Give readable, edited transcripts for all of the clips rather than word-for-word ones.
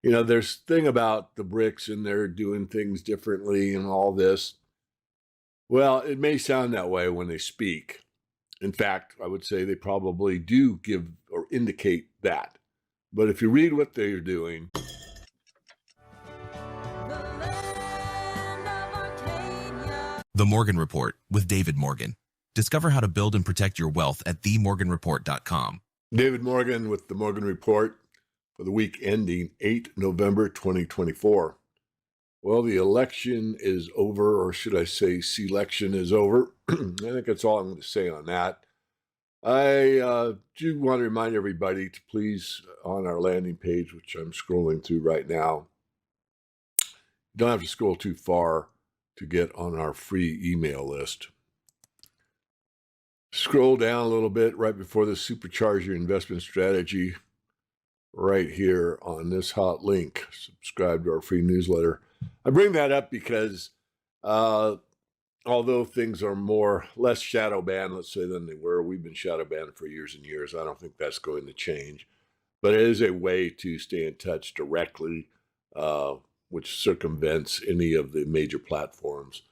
There's thing about the BRICS and they're doing things differently and all this. Well, it may sound that way when they speak. In fact, I would say they probably do give or indicate that. But if you read what they're doing, The Morgan Report with David Morgan. Discover how to build and protect your wealth at themorganreport.com. David Morgan with the Morgan Report for the week ending 8 November 2024. Well, the election is over, or should I say selection is over. I think that's all I'm going to say on that. I do want to remind everybody to please, on our landing page, which I'm scrolling through right now, you don't have to scroll too far to get on our free email list. Scroll down a little bit right before the Supercharge Your Investment Strategy, right here on this hot link. Subscribe to our free newsletter. I bring that up because although things are less shadow banned, let's say, than they were, we've been shadow banned for years and years. I don't think that's going to change. But it is a way to stay in touch directly, which circumvents any of the major platforms.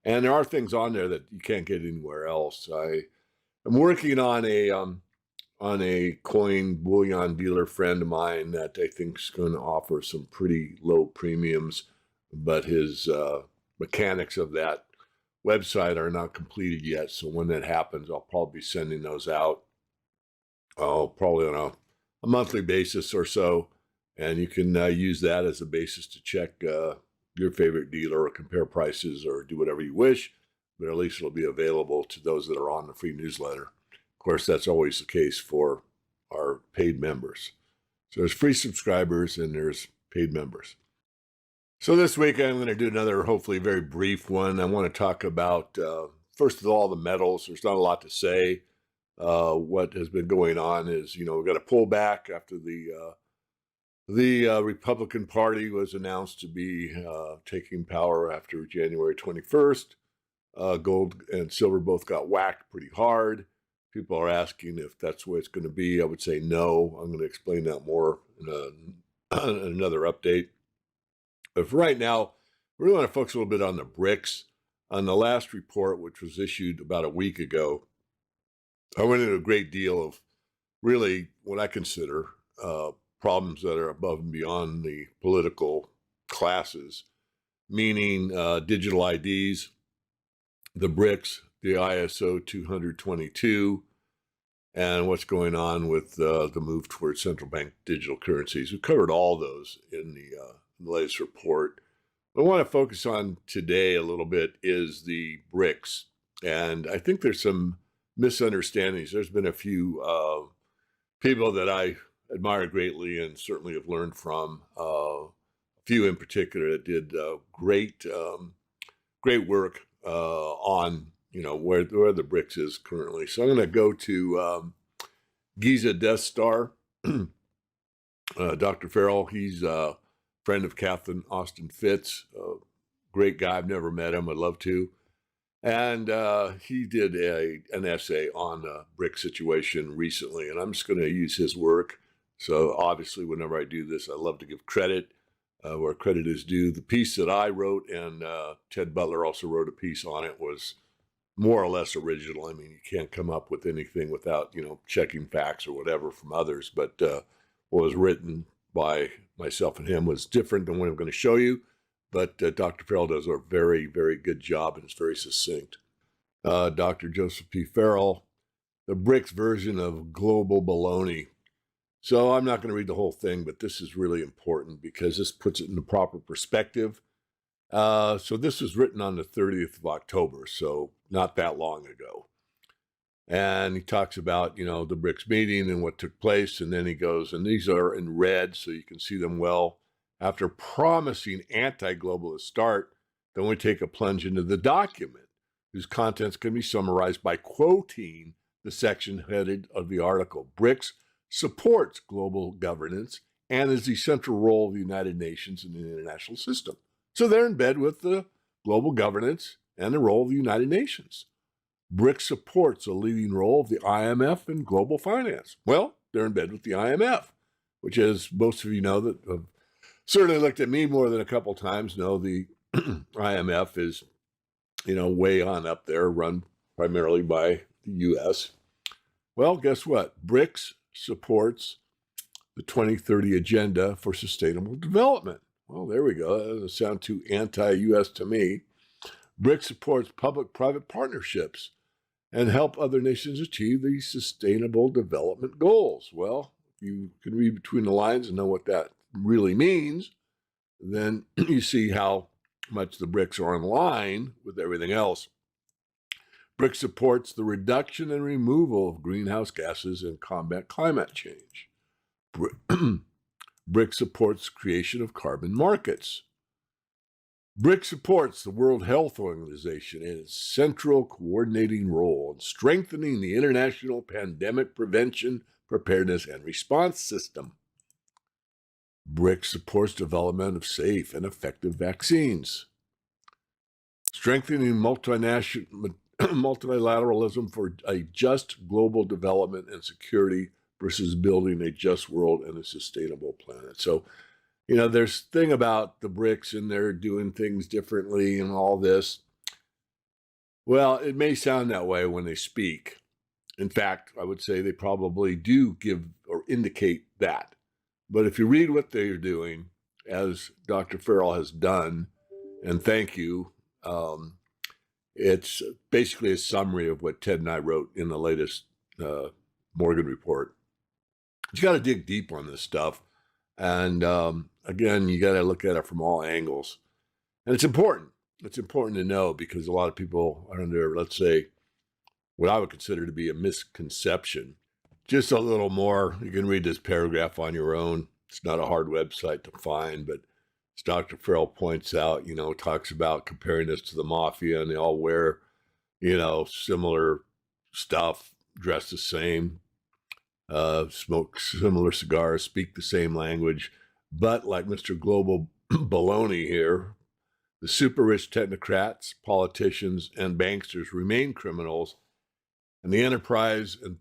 And there are things on there that you can't get anywhere else. I'm working on a coin bullion dealer friend of mine that I think is going to offer some pretty low premiums, but his mechanics of that website are not completed yet. So when that happens, I'll probably be sending those out, probably on a monthly basis or so. And you can use that as a basis to check your favorite dealer or compare prices or do whatever you wish. But at least it'll be available to those that are on the free newsletter. Of course, that's always the case for our paid members. So there's free subscribers and there's paid members. So this week I'm going to do another, hopefully very brief one. I want to talk about, first of all, the metals. There's not a lot to say. What has been going on is, we've got a pullback after the Republican Party was announced to be taking power after January 21st. Gold and silver both got whacked pretty hard. People are asking if that's the way it's going to be. I would say no. I'm going to explain that more in another update. But for right now, we really want to focus a little bit on the BRICS. On the last report, which was issued about a week ago, I went into a great deal of really what I consider problems that are above and beyond the political classes, meaning digital IDs, the BRICS, the ISO 222, and what's going on with the move towards central bank digital currencies. We covered all those in the latest report. What I want to focus on today a little bit is the BRICS. And I think there's some misunderstandings. There's been a few people that I admire greatly and certainly have learned from, a few in particular that did great work on where the BRICS is currently. So I'm going to go to Giza Death Star, Dr. Farrell. He's a friend of Kathleen Austin Fitz, great guy. I've never met him. I'd love to. And he did an essay on the BRICS situation recently, and I'm just going to use his work. So obviously, whenever I do this, I love to give credit where credit is due. The piece that I wrote, and Ted Butler also wrote a piece on it, was more or less original. I mean, you can't come up with anything without, checking facts or whatever from others. But what was written by myself and him was different than what I'm going to show you. But Dr. Farrell does a very, very good job, and it's very succinct. Dr. Joseph P. Farrell, the BRICS version of global baloney. So I'm not going to read the whole thing, but this is really important because this puts it in the proper perspective. So this was written on the 30th of October, so not that long ago. And he talks about, the BRICS meeting and what took place. And then he goes, and these are in red, so you can see them well. After promising anti-globalist start, then we take a plunge into the document, whose contents can be summarized by quoting the section headed of the article. BRICS supports global governance and is the central role of the United Nations in the international system. So they're in bed with the global governance and the role of the United Nations. BRICS supports a leading role of the IMF in global finance. Well, they're in bed with the IMF, which, as most of you know that have certainly looked at me more than a couple times. No, the IMF is, way on up there, run primarily by the U.S. Well, guess what? BRICS supports the 2030 Agenda for Sustainable Development. Well, there we go. That doesn't sound too anti-U.S. to me. BRICS supports public-private partnerships and help other nations achieve the Sustainable Development Goals. Well, you can read between the lines and know what that really means. Then you see how much the BRICS are in line with everything else. BRICS supports the reduction and removal of greenhouse gases and combat climate change. BRICS supports creation of carbon markets. BRICS supports the World Health Organization in its central coordinating role in strengthening the international pandemic prevention, preparedness, and response system. BRICS supports development of safe and effective vaccines. Strengthening multilateralism for a just global development and security versus building a just world and a sustainable planet. So, there's a thing about the BRICS and they're doing things differently and all this. Well, it may sound that way when they speak. In fact, I would say they probably do give or indicate that. But if you read what they're doing, as Dr. Farrell has done, and thank you, it's basically a summary of what Ted and I wrote in the latest Morgan report. You got to dig deep on this stuff. And again, you got to look at it from all angles. And it's important. It's important to know because a lot of people are under, let's say, what I would consider to be a misconception. Just a little more. You can read this paragraph on your own. It's not a hard website to find, but as Dr. Farrell points out, talks about comparing this to the mafia, and they all wear, similar stuff, dress the same, smoke similar cigars, speak the same language. But like Mr. Global Baloney here, the super rich technocrats, politicians, and banksters remain criminals, and the enterprise and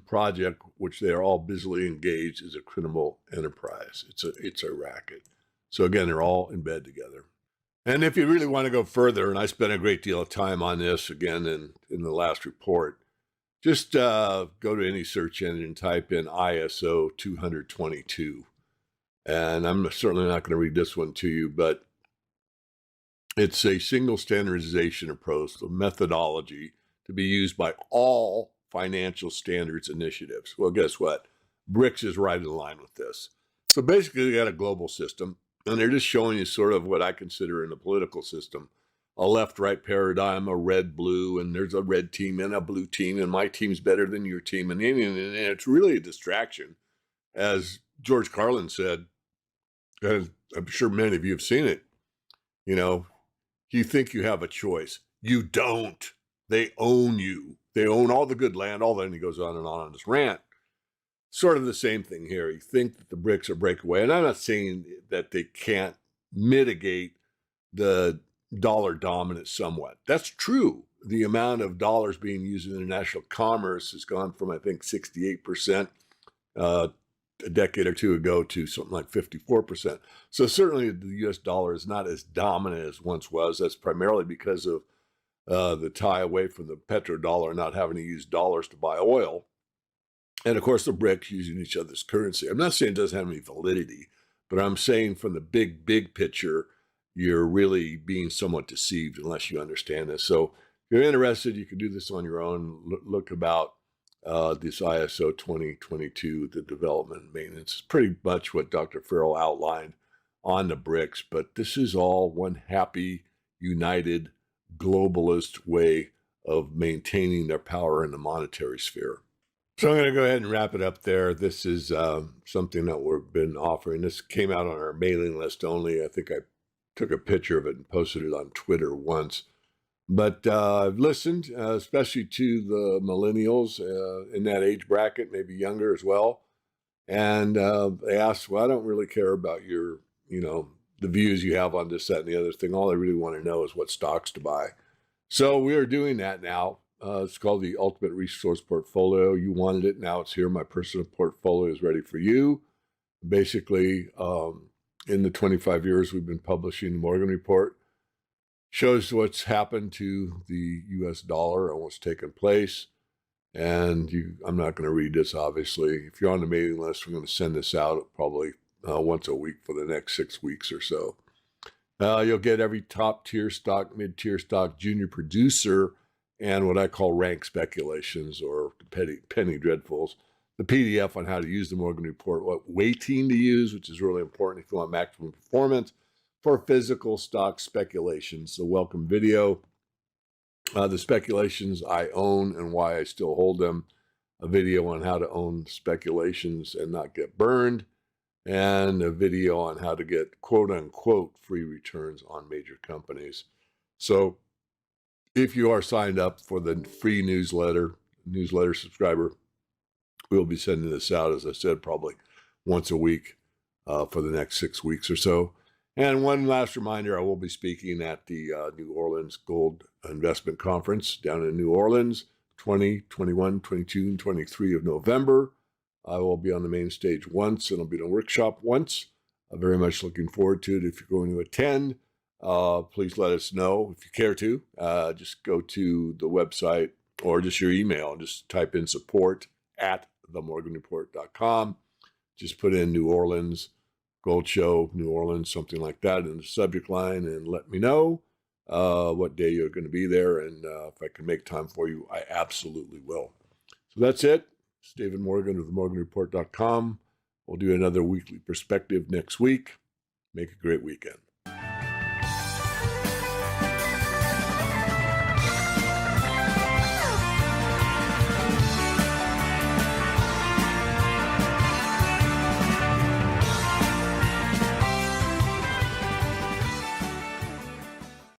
project, which they are all busily engaged, is a criminal enterprise. It's a racket. So again, they're all in bed together. And if you really want to go further, and I spent a great deal of time on this again in the last report, just go to any search engine and type in ISO 222. And I'm certainly not going to read this one to you, but it's a single standardization approach, a methodology to be used by all financial standards initiatives. Well, guess what? BRICS is right in line with this. So basically, you got a global system, and they're just showing you sort of what I consider in the political system, a left-right paradigm, a red-blue, and there's a red team and a blue team, and my team's better than your team. And it's really a distraction. As George Carlin said, and I'm sure many of you have seen it, you think you have a choice. You don't. They own you. They own all the good land, all that, and he goes on this rant. Sort of the same thing here. You think that the BRICS are breakaway, and I'm not saying that they can't mitigate the dollar dominance somewhat. That's true. The amount of dollars being used in international commerce has gone from, I think, 68% a decade or two ago to something like 54%. So certainly the U.S. dollar is not as dominant as once was. That's primarily because of the tie away from the petrodollar, not having to use dollars to buy oil. And of course, the BRICS using each other's currency. I'm not saying it doesn't have any validity, but I'm saying from the big picture, you're really being somewhat deceived unless you understand this. So if you're interested, you can do this on your own. Look about this ISO 2022, the development and maintenance. It's pretty much what Dr. Farrell outlined on the BRICS, but this is all one happy, united, globalist way of maintaining their power in the monetary sphere. So I'm going to go ahead and wrap it up there. This is something that we've been offering. This came out on our mailing list only. I think I took a picture of it and posted it on Twitter once. But I've listened, especially to the millennials in that age bracket, maybe younger as well. And they asked, well, I don't really care about your, the views you have on this, that, and the other thing. All I really want to know is what stocks to buy. So we are doing that now. It's called the Ultimate Resource Portfolio. You wanted it. Now it's here. My personal portfolio is ready for you. Basically, in the 25 years we've been publishing the Morgan Report. Shows what's happened to the US dollar and what's taken place. And I'm not going to read this, obviously. If you're on the mailing list, we're going to send this out probably once a week for the next 6 weeks or so. You'll get every top tier stock, mid-tier stock, junior producer, and what I call rank speculations or penny dreadfuls. The PDF on how to use the Morgan Report, what weighting to use, which is really important if you want maximum performance for physical stock speculations. So welcome video. The speculations I own and why I still hold them. A video on how to own speculations and not get burned. And a video on how to get quote-unquote free returns on major companies. So if you are signed up for the free newsletter subscriber, we'll be sending this out, as I said, probably once a week for the next 6 weeks or so. And one last reminder, I will be speaking at the New Orleans Gold Investment Conference down in New Orleans, 20, 21, 22, and 23 of November. I will be on the main stage once, and I'll be in a workshop once. I'm very much looking forward to it. If you're going to attend, please let us know. If you care to, just go to the website or just your email and just type in support@themorganreport.com. Just put in New Orleans Gold Show, New Orleans, something like that in the subject line, and let me know what day you're going to be there. And if I can make time for you, I absolutely will. So that's it. It's David Morgan of themorganreport.com. We'll do another weekly perspective next week. Make a great weekend.